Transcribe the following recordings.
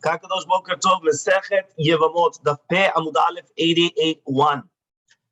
Kakadosh Boker Tov, Masechet Yevamot Daf Amud Aleph 88.1.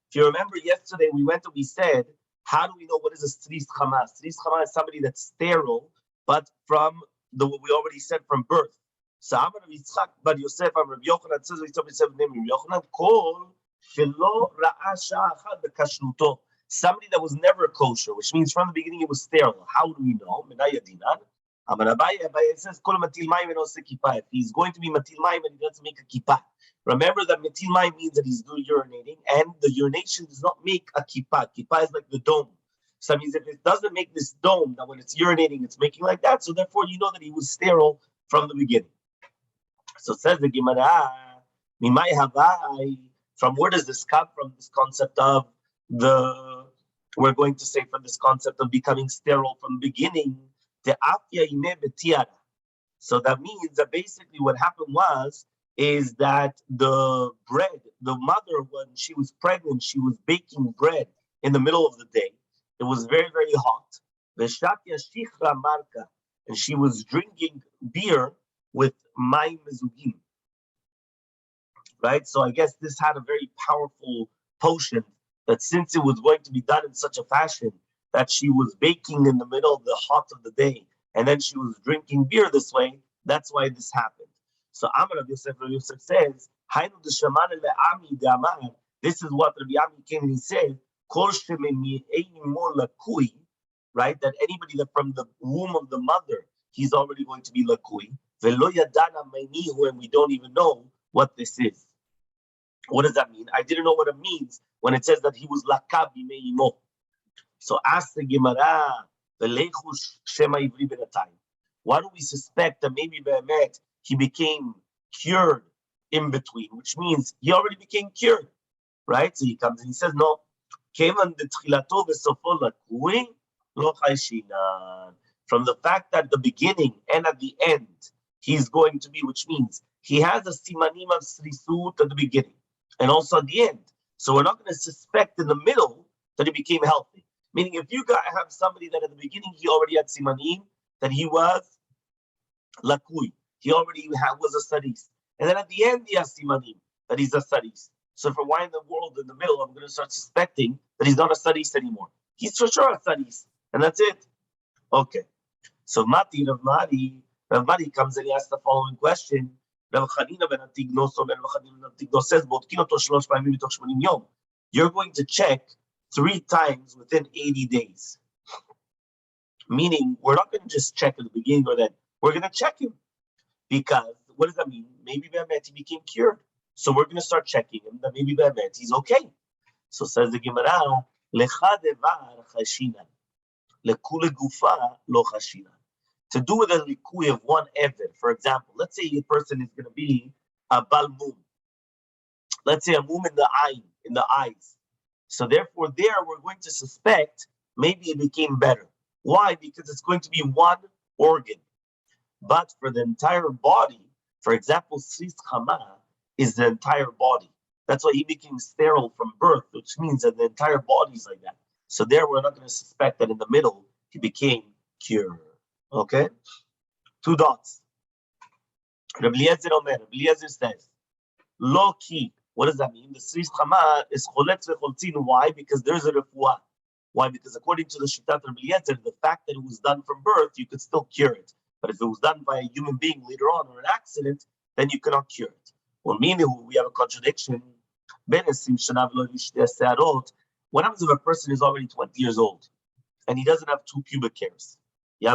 If you remember yesterday, we said, how do we know what is a Stris Chama? Stris Chama is somebody that's sterile, but from we already said from birth. So Amar Rabbi Yitzchak Bar Yosef, Amar Rabbi Yochanan, says Rabbi Yosef name Rabbi Yochanan, Kol Shelo Ra'a Sha'achad Bekashruto. Somebody that was never kosher, which means from the beginning it was sterile. How do we know? Menaya Dinan. It says, if he's going to be matil mayim and he doesn't make a kippah. Remember that matil mayim means that he's doing urinating, and the urination does not make a kippah. Kippah is like the dome. So that means if it doesn't make this dome, that when it's urinating, it's making like that. So therefore, you know that he was sterile from the beginning. So it says the Gemara, Mimai Havai, from where does this come from? This concept of we're going to say from this concept of becoming sterile from the beginning. So that means that basically what happened is that the mother, when she was pregnant, she was baking bread in the middle of the day. It was very, very hot. And she was drinking beer with mayim mezugim. Right? So I guess this had a very powerful potion that since it was going to be done in such a fashion that she was baking in the middle of the hot of the day, and then she was drinking beer this way. That's why this happened. So Amar Rabbi Yosef says, this is what Rabbi Ami came and he said, right? That anybody that from the womb of the mother, he's already going to be lakui. And we don't even know what this is. What does that mean? I didn't know what it means when it says that he was lakab b'meimo. So ask the Gemara, why do we suspect that maybe Be'emet he became cured in between, which means he already became cured, right? So he comes and he says, no, from the fact that the beginning and at the end he's going to be, which means he has a simanim of srisut at the beginning and also at the end. So we're not going to suspect in the middle that he became healthy. Meaning, if you have somebody that at the beginning he already had simanim, that he was lakui, he already was a saris, and then at the end he has simanim that he's a saris. So, for why in the world in the middle I'm going to start suspecting that he's not a saris anymore? He's for sure a saris, and that's it. Okay. So Rav Mari comes and he asks the following question. Rav Chanina ben Atigno says, you're going to check 3 times within 80 days. Meaning, we're not going to just check at the beginning or then. We're going to check him. Because, what does that mean? Maybe Be'emet, he became cured. So we're going to start checking him that maybe Be'emet, he's okay. So says the Gemara, Lecha devar chashinan, lekule gufa lo chashinan. To do with a likui of one eved, for example, let's say a person is going to be a bal mum. Let's say a mum in the eyes. So therefore, we're going to suspect maybe it became better. Why? Because it's going to be one organ. But for the entire body, for example, Sris Chama is the entire body. That's why he became sterile from birth, which means that the entire body is like that. So we're not going to suspect that in the middle, he became cured. Okay? 2 dots. Rabbi Eliezer says, Lo ki. What does that mean? The Sris Chama is choletz vecholtzin. Why? Because there's a refuah. Why? Because according to the Shitat Rabbi Eliezer, the fact that it was done from birth, you could still cure it. But if it was done by a human being later on or an accident, then you cannot cure it. Well, meaning we have a contradiction. What happens if a person is already 20 years old and he doesn't have 2 pubic hairs? He's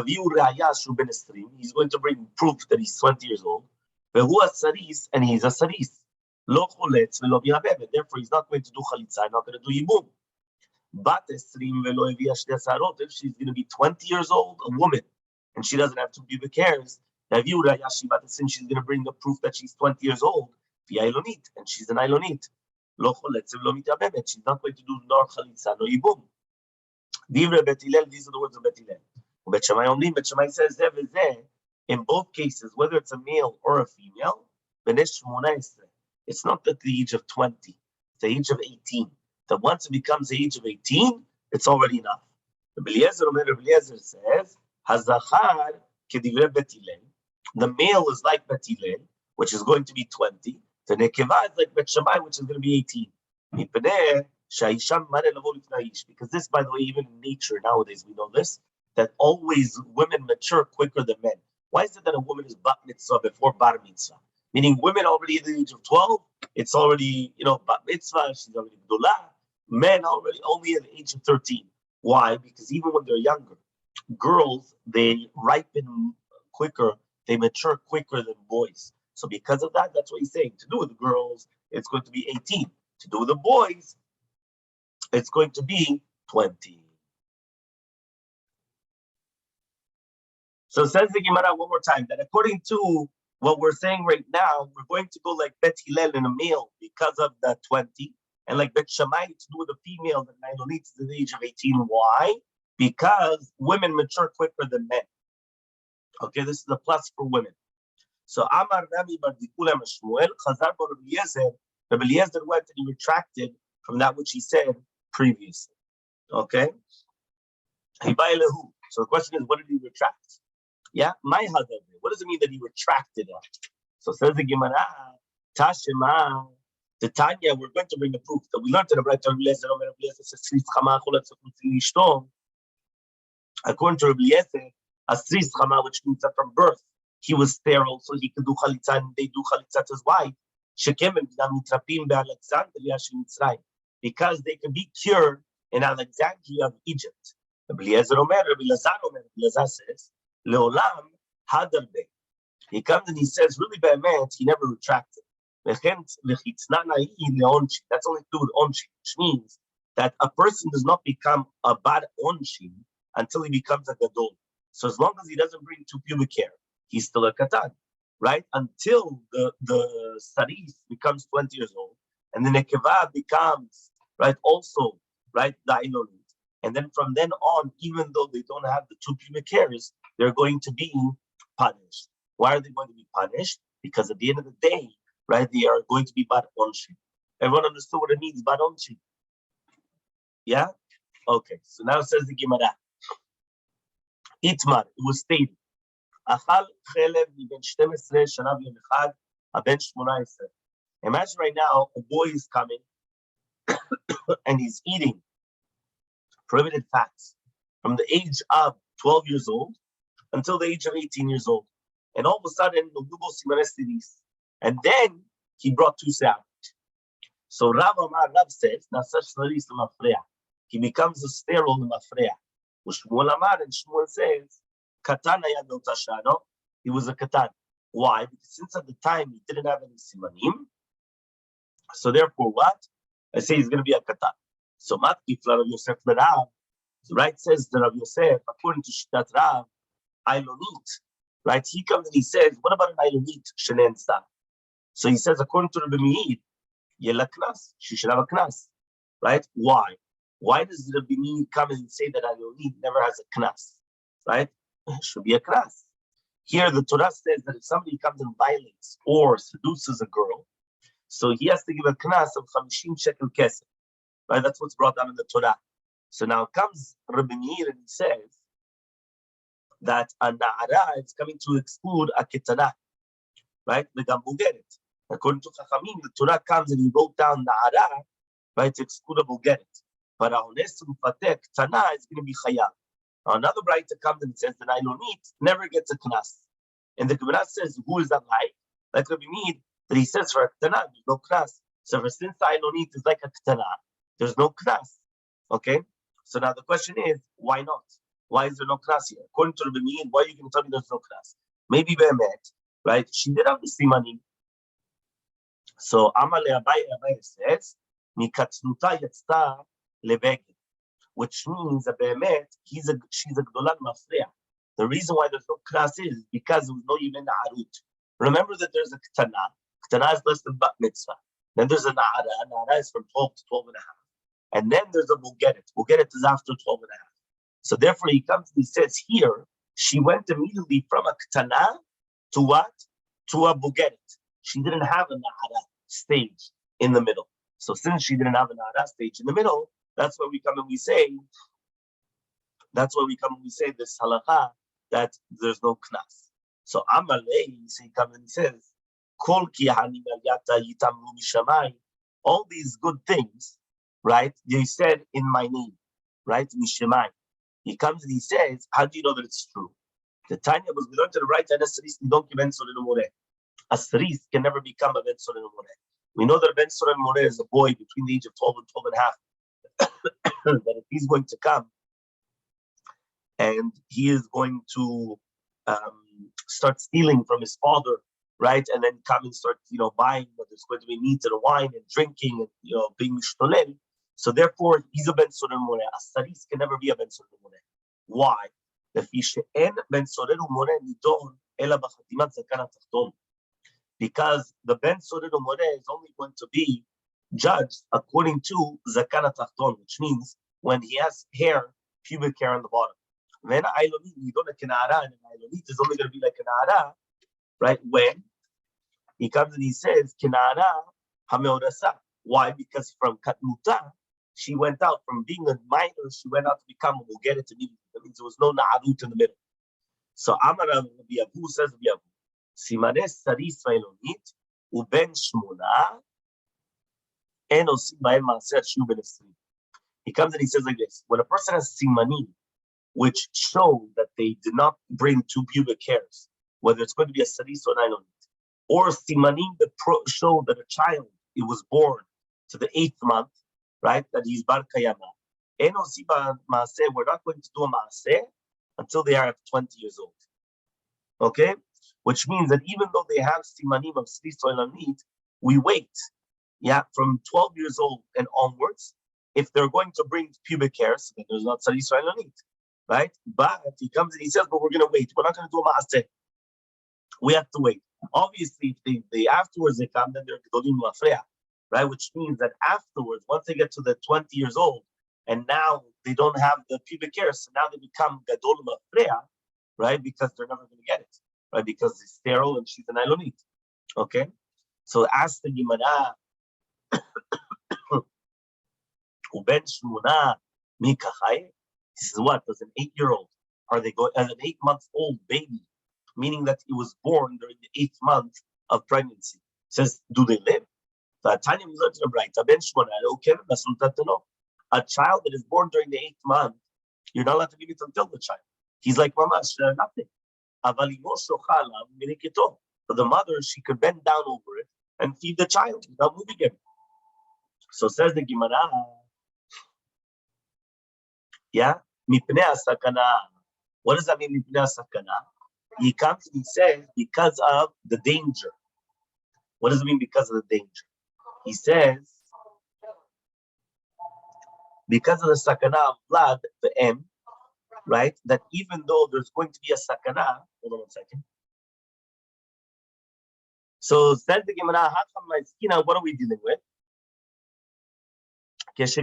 going to bring proof that he's 20 years old. And he's a saris. Therefore, he's not going to do chalitza, not going to do yibum. But if she's going to be 20 years old, a woman, and she doesn't have 2 pubic hairs, since she's going to bring the proof that she's 20 years old, and she's an Ilonit. She's not going to do nor chalitza, nor yibum. These are the words of Bet Hillel. Bet Shammai says, in both cases, whether it's a male or a female, it's not at the age of 20, it's the age of 18. That once it becomes the age of 18, it's already enough. Rabbi Eliezer says, Hazachar kedivrei Bet Hillel. The male is like Bet Hillel. which is going to be 20. The nekeva is like Bet Shammai, which is going to be 18. Because this, by the way, even in nature nowadays, we know this, that always women mature quicker than men. Why is it that a woman is bat mitzvah before bar mitzvah? Meaning women already at the age of 12, it's already, bat mitzvah, she's already gdolah. Men already only at the age of 13. Why? Because even when they're younger, girls, they ripen quicker, they mature quicker than boys. So because of that, that's what he's saying. To do with the girls, it's going to be 18. To do with the boys, it's going to be 20. So it says the Gemara one more time that according to what we're saying right now, we're going to go like Bet Hillel in a male because of the 20, and like Bet Shammai to do with a female that Nailonit is at the age of 18. Why? Because women mature quicker than men. Okay, this is a plus for women. So Amar Rami bar Dikula Shmuel Chazar bar Rabbi Eliezer. Rabbi Eliezer went and he retracted from that which he said previously. Okay. So the question is, what did he retract? Yeah, my husband. What does it mean that he retracted it? So says the Gemara, Tashema, the Tanya, we're going to bring the proof that we learned in the Rabbi Eliezer says, according to Rabbi Eliezer, a Sris Chama, which means that from birth he was sterile, so he could do chalitza, and they do chalitza to his wife. Because they can be cured in Alexandria of Egypt. Rabbi Elazar says, Leolam Hadarbe. He comes and he says, really bad man, he never retracted. That's only to do with onshin, which means that a person does not become a bad onshin until he becomes a gadol. So as long as he doesn't bring two pubic hair, he's still a katan, right? Until the saris becomes 20 years old, and the nekeva becomes, right, also, right, the ilonit. And then from then on, even though they don't have the two pubic hairs, they're going to be punished. Why are they going to be punished? Because at the end of the day, right, they are going to be bad onshin. Everyone understood what it means, bad onshin? Yeah? Okay, so now it says the Gemara. Itmar, it was stated, Achal chelev ben 12 shana v'yom echad, ben 18. Imagine right now, a boy is coming and he's eating prohibited fats from the age of 12 years old until the age of 18 years old. And all of a sudden, and then he brought two sandwiches. So Rav says, he becomes a sterile mafreya. Shmuel Amar, and Shmuel says, Katan ayad tashano, he was a katan. Why? Because since at the time he didn't have any simanim, so therefore what? I say he's going to be a katan. So Matkif Rav Yosef Rav, the right says that Rav Yosef, according to Shittat Rav, Ilonit, right? He comes and he says, what about an Ilonit shenen sta? So he says, according to Rabbi Meir, yela knas, she should have a knas, right? Why? Why does Rabbi Meir come and say that Ilonit never has a knas, right? It should be a knas. Here the Torah says that if somebody comes and violates or seduces a girl, so he has to give a knas of 50 shekel kesef, right? That's what's brought down in the Torah. So now comes Rabbi Meir and he says that a na'ara is coming to exclude a ketana, right? According to Chachamim, the Torah comes and he wrote down na'ara, right, to exclude a bugeret. But a honest mufateh ketana is going to be chayav. Another writer comes and says that Ilonit never gets a knas. And the Gemara says, who is that like? Like Rabbi Meir, that he says for a ketana, there's no knas. So for since the Ilonit is like a ketana, there's no knas. Okay? So now the question is, why not? Why is there no knas here? According to Rabbi Meir, why are you going to tell me there's no knas? Maybe Be'emet, right? She did have the simanim. So Elmaleh Abaye says, Mikatznuta yatzta lebeged, which means that Be'emet, she's a gdolat mafreya. The reason why there's no knas is because there was no even na'arut. Remember that there's a ketana. Ketana is less than bat mitzvah. Then there's a na'ara. Na'ara is from 12 to 12 and a half. And then there's a bugeret. Bugeret is after 12 and a half. So therefore he comes and he says here, she went immediately from a ketana to what? To a bugeret. She didn't have a na'ara stage in the middle. So since she didn't have a na'ara stage in the middle, that's why we come and we say this halakha that there's no knas. So Elmaleh, he comes and he says, Kol ki hani maryata yitamru mishamai. All these good things, right? They said in my name, right? Mishamai. He comes and he says, how do you know that it's true? The Tanya was learned to the right hand of Saris, don't give Ben Soren More. A Saris can never become a Ben Soren More. We know that Ben Soren More is a boy between the age of 12 and 12 and a half. That if he's going to come and he is going to start stealing from his father, right? And then come and start, buying, but there's going to be meat and wine and drinking and, being mishtolel. So therefore, he's a Ben Soren More. A Saris can never be a Ben Soren More. Why? Because the Ben Sorer More is only going to be judged according to Zakana Tachton, which means when he has hair, pubic hair on the bottom. When Ailonit, you don't have Kenara, and Ailonit is only going to be like Kenara, right? When he comes and he says, Kenara Hameorasa. Why? Because from Katmuta, she went out from being a minor, she went out to become, we'll get it immediately. That means there was no Na'arut in the middle. So Amara Rabbi Abu says, Rabbi Abu, Simanes Saris Vailonit, Uben Shmona, and Osim Bael Maser Shu Ben Esrim. He comes and he says like this: when a person has simanim, which show that they did not bring two pubic hairs, whether it's going to be a saris or an ailonit, or simanim that show that a child, it was born to the 8th month, right? That he's bar kayama. And Osim Maser, we're not going to do a Maser until they are at 20 years old. Okay? Which means that even though they have simanim of saris or ailonit, we wait. Yeah, from 12 years old and onwards, if they're going to bring pubic hairs, then there's not saris or ailonit, right? But he comes and he says, but we're going to wait. We're not going to do a maaseh. We have to wait. Obviously, if they afterwards they come, then they're gedolim mafreya, right? Which means that afterwards, once they get to the 20 years old, and now they don't have the pubic hairs, so now they become gadol mafreya, right? Because they're never going to get it, right? Because it's sterile and she's an ailonit. Okay? So ask the Gemara, Uben Shmona Mikachai. This is what? As an 8-year-old. Are they going as an 8-month-old baby? Meaning that he was born during the 8th month of pregnancy. It says, do they live? A child that is born during the 8th month, you're not allowed to give it until the child. He's like, Mamash, nothing. For the mother, she could bend down over it and feed the child without moving him. So says the Gemara, yeah, mipnei asakana. What does that mean, mipnei asakana? He comes and he says, because of the danger. What does it mean, because of the danger? He says, because of the sakana of blood, the M, right? That even though there's going to be a sakana, hold on 1 second. So says the Gemara, what are we dealing with? Which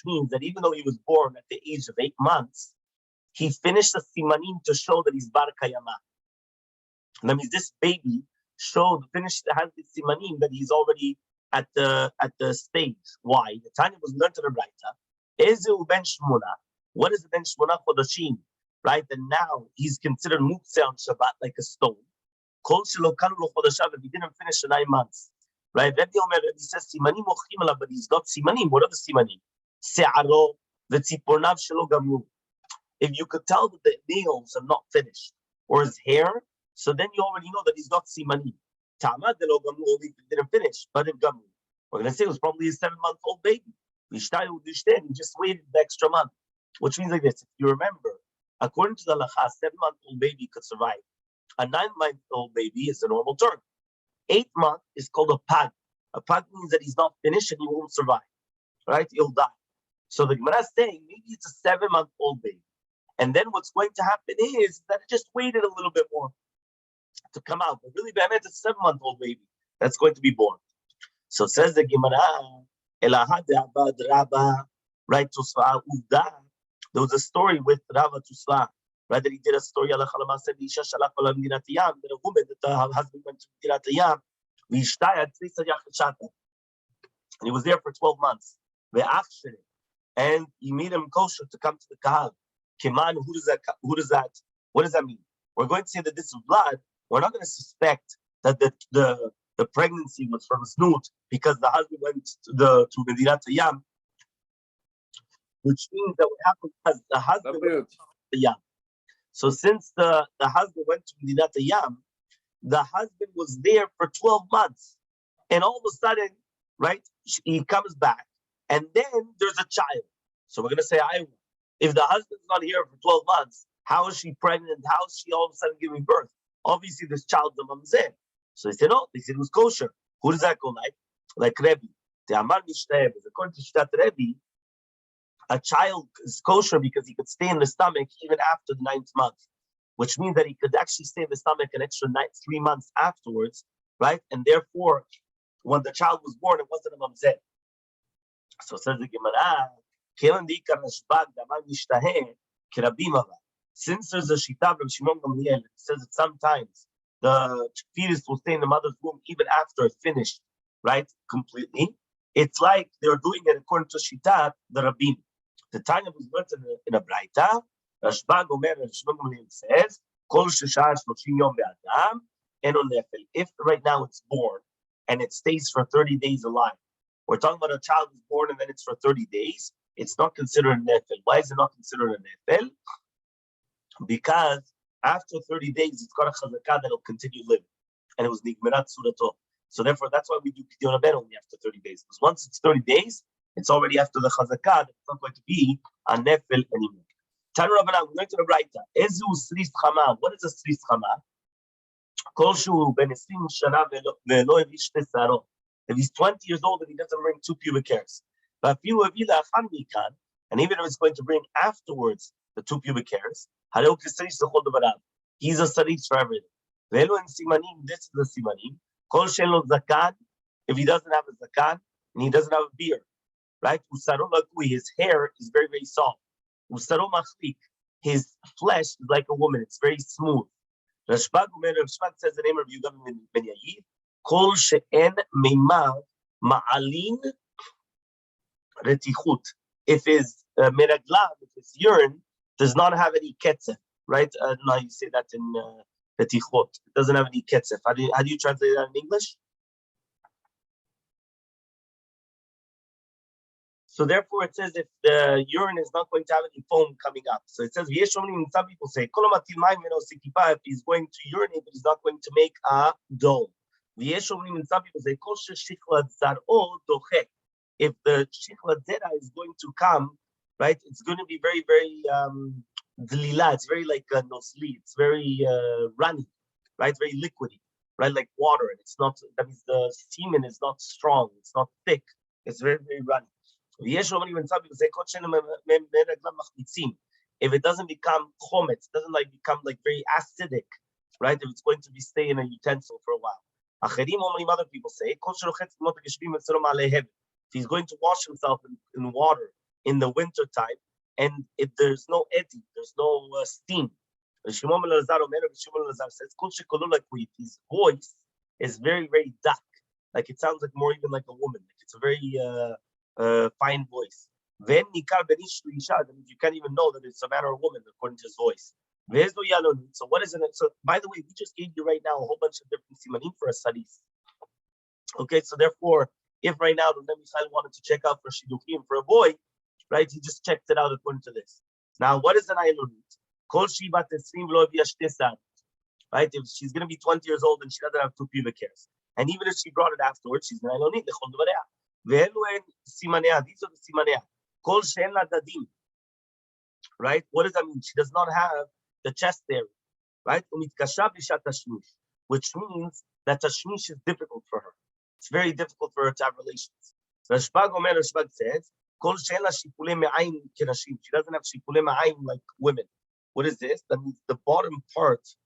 means that even though he was born at the age of 8 months, he finished the simanim to show that he's bar kayama. That means this baby has the simanim that he's already at the stage. Why? The Tanya was learned to the Braita. Ezu ben shmona. What is the ben shmona chodashim? Right? And now he's considered muktzeh on Shabbat like a stone. Kol shelo kanu lo chodashav, if he didn't finish the 9 months. Right? Rabbi says simanim mochim alav, but he's got simanim. What are the simanim? Se'aro v'tzipornav shelo gamru. If you could tell that the nails are not finished, or his hair, so then you already know that he's got simanim. Ta'amad lo gamru, only didn't finish, but if gamru. We're going to say it was probably a 7-month-old baby. He just waited the extra month. Which means like this, if you remember, according to the halacha, a 7-month-old baby could survive. A 9-month-old baby is a normal term. 8th month is called a pag. A pag means that he's not finished and he won't survive. Right? He'll die. So the Gemara is saying maybe it's a 7-month-old baby. And then what's going to happen is that it just waited a little bit more to come out. But really, it's a 7-month-old baby that's going to be born. So says the Gemara, right? There was a story with Rava Tusla, right? That he did a story, that a woman, that her husband went to Mirat Hayam, and he was there for 12 months. And he made him kosher to come to the Kahal. Keman, what does that mean? We're going to say that this is blood. We're not going to suspect that the pregnancy was from Snoot because the husband went to Medinat Yam, which means that what happened was the husband went to Yam. So since the husband went to Medinat Yam, the husband was there for 12 months. And all of a sudden, right, he comes back, and then there's a child. So we're going to say, if the husband's not here for 12 months, how is she pregnant? How is she all of a sudden giving birth? Obviously, this child's a mamzer. So they said, no, they said it was kosher. Who does that go like? Like Rabbi. The Amar Mishteh, according to Shtat Rabbi, a child is kosher because he could stay in the stomach even after the 9th month, which means that he could actually stay in the stomach an extra 3 months afterwards, right? And therefore, when the child was born, it wasn't a mamzer. So says the Gemara, since there's a shita from Shimon Gamliel, it says that sometimes the fetus will stay in the mother's womb even after it's finished, right? Completely. It's like they're doing it according to shita, the Rabbi. The Tanya was learned in a Braita. Rashbag Omer, Shimon Gamliel says, Kol shesha 30 yom be'adam, eno nefel. If right now it's born and it stays for 30 days alive, we're talking about a child who's born and then it's for 30 days, it's not considered a nefel. Why is it not considered a nefel? Because after 30 days, it's got a chazakah that will continue living. And it was nigmerat surato. So therefore, that's why we do pidyon haben only after 30 days. Because once it's 30 days, it's already after the chazakah, it's not going to be a nefel anymore. Tanu Rabbanan, we're going to the Braita. Ezu sris chama. What is a sris chama? Kol shu ben 20 shana ve'lo evish tesaro. If he's 20 years old and he doesn't bring 2 pubic hairs. And even if it's going to bring afterwards the 2 pubic hairs, he's a saris for everything. This is the simanim. Kol shelo zakan, if he doesn't have a zakan and he doesn't have a beard, right? His hair is very, very soft. His flesh is like a woman, it's very smooth. Rashbag says the name of Yudam ben Yayid. Kol she'en meimah ma'alin retichut. If his meraglav, if his urine does not have any ketzef, right? I don't know how you say that in retichut. It doesn't have any ketzef. How do you translate that in English? So therefore, it says if the urine is not going to have any foam coming up. So it says, some people say, if he's going to urinate, but he's not going to make a dome. Some people say, if the shichlat zera is going to come, right, it's going to be very, very dlila. It's very like nosli. It's very runny, right? Very liquidy, right? Like water. And it's not, that means the semen is not strong. It's not thick. It's very, very runny. When some people say, if it doesn't become chometz, doesn't like become like very acidic, right? If it's going to be stay in a utensil for a while. Other people say, if he's going to wash himself in water in the winter time, and if there's no eddy, there's no steam. Shimon says, his voice is very, very dark. Like it sounds like more even like a woman. Like it's a very fine voice. Then you can't even know that it's a man or a woman according to his voice. So what is it? So by the way, we just gave you right now a whole bunch of different simanim for a studies. Okay, so therefore, if right now the Rebbe wanted to check out for shidduchim for a boy, right, he just checked it out according to this. Now, what is an aylonit? Kol shibat esrim lo yashtesan. Right, if she's going to be 20 years old and she doesn't have 2 pubic hairs, and even if she brought it afterwards, she's an aylonit. These are the simanea. Kol she'en la dadim. Right, what does that mean? She does not have the chest area, right? Which means that tashmish is difficult for her. It's very difficult for her to have relations. Rashbag says, she doesn't have shipulei ma'ayim like women. What is this? That means the bottom part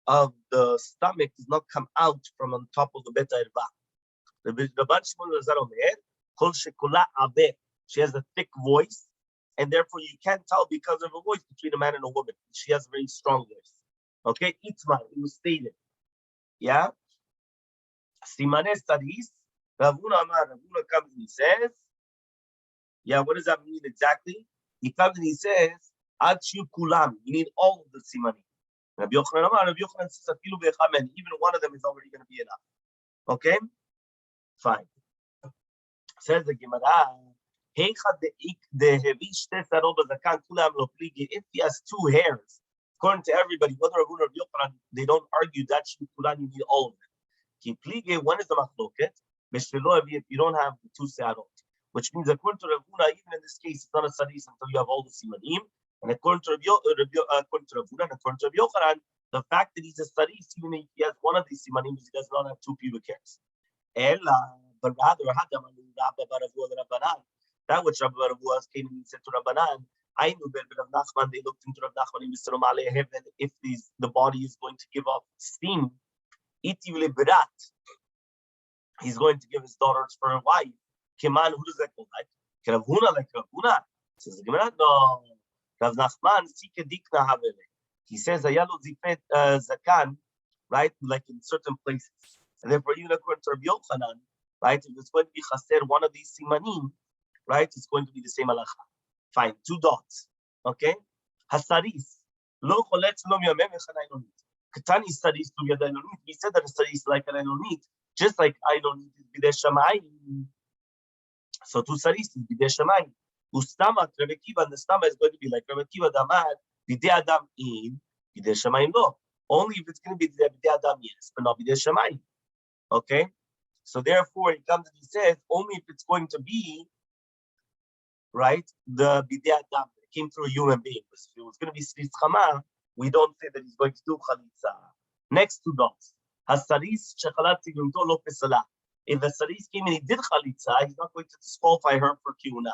of the stomach does not come out from on top of the beta erva. She has a thick voice, and therefore you can't tell because of a voice between a man and a woman. She has a very strong voice. Okay, Itzman, it was stated. Yeah? Simane studies. Ravuna comes and he says, yeah, what does that mean exactly? He comes and he says, Achu kulam, you need all of the simani. Rabbi Yochanan says even one of them is already going to be enough. Okay? Fine. Says the Gemara, if he has two hairs, according to everybody, whether Rabbi Yochanan, they don't argue that you need all of them. When is the machloket? If you don't have the two se'arot, which means according to Rabbi, even in this case, it's not a sadis until you have all the simanim. And according to Rabbi and according to Rabbi Yochanan, the fact that he's a sadis, even if he has one of these simanim, he does not have two pubic hairs. But rather, that which Rabbi was came and said to Rabbanan, I knew that Rav Nachman, they looked into Rav Nachman in Elmaleh, that if the body is going to give off steam, he's going to give his daughters for a wife. Kiman, who does that go like? Ravuna, like Ravuna? Says the Gemara, no. Rav Nachman, Sikadikna Havele. He says, Ayalo Zifet Zakan, right? Like in certain places. And therefore, even according to Rabbi Yochanan, right? If it's going to be chaser, one of these simanim, right? It's going to be the same halacha. Fine, two dots. Okay? Hasaris. Lo choletz lo miyamem echan ailonit. Katani studies to yad ailonit. We said that studies like an ailonit, just like ailonit is bidei shamayim. So two saris is bidei shamayim. Ustama, Rebbe Kiva, and the stama is going to be like Rebbe Kiva damad, bidei adam in, bidei shamayim lo. Only if it's going to be bidei adam, yes, but not bidei shamayim. Okay? So therefore, he comes and he says, only if it's going to be, right, the bidei adam that came through a human being. Because if it was going to be sris chama, we don't say that he's going to do chalitza. Next two dots. Hasaris shechalat tigumto lo pesala. If the saris came and he did chalitza, he's not going to disqualify her for kiuna.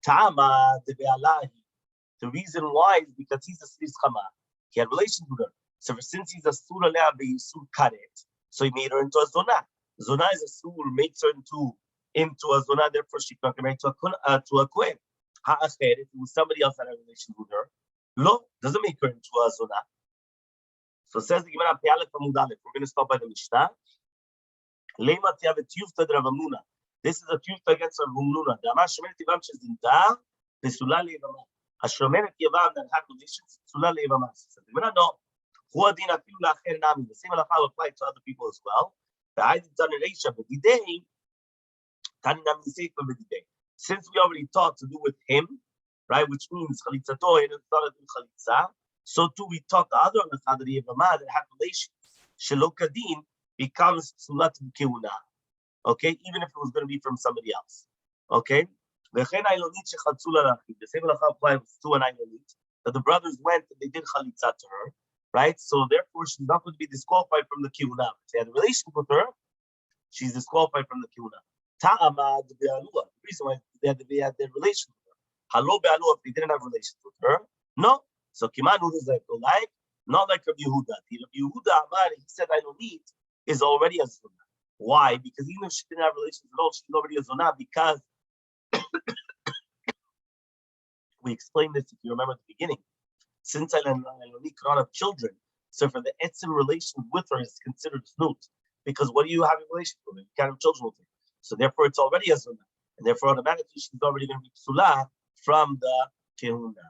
Tama de be'alahi. The reason why is because he's a sris chama. He had relations with her. So since he's a sura lea be'yisur karet, so he made her into a zonah. Zonah is a sur, makes her into a zonah, therefore she can't get married to a kohen. If it was somebody else that had a relation with her, lo, doesn't make her into a zonah. So says the Gemara, we're going to stop by the Mishnah. This is a tiyufta against Rav Huna. The Masechet Yevamot Daf, the Sulal Yevamos. Masechet Yevamot that had relations, Sulal Yevamos. So the Gemara, no. The same halacha will apply to other people as well. Since we already taught to do with him, right, which means so too we taught the other halacha that that have relations. Shelokadin becomes sulat keuna. Okay, even if it was going to be from somebody else. Okay, the same halacha applies to an ailonit that the brothers went and they did chalitza to her. Right, so therefore she's not going to be disqualified from the kiuna. If they had a relationship with her, she's disqualified from the kiuna. Ta'ama the reason why they had their relationship with her. Halo be'alu, if they didn't have relations with her, no. So kiman who does that go like? Not like Rabbi Yehuda. Rabbi Yehuda Amar, he said I don't need is already a zonah. Why? Because even if she didn't have relations at all, she's already a zonah because we explained this if you remember at the beginning. Since I don't have children, so for the etzim relation with her is considered znut. Because what do you have in relation with her? You can't have children with her. So therefore it's already a zonah. And therefore automatically she's already going to be psula from the kehuna.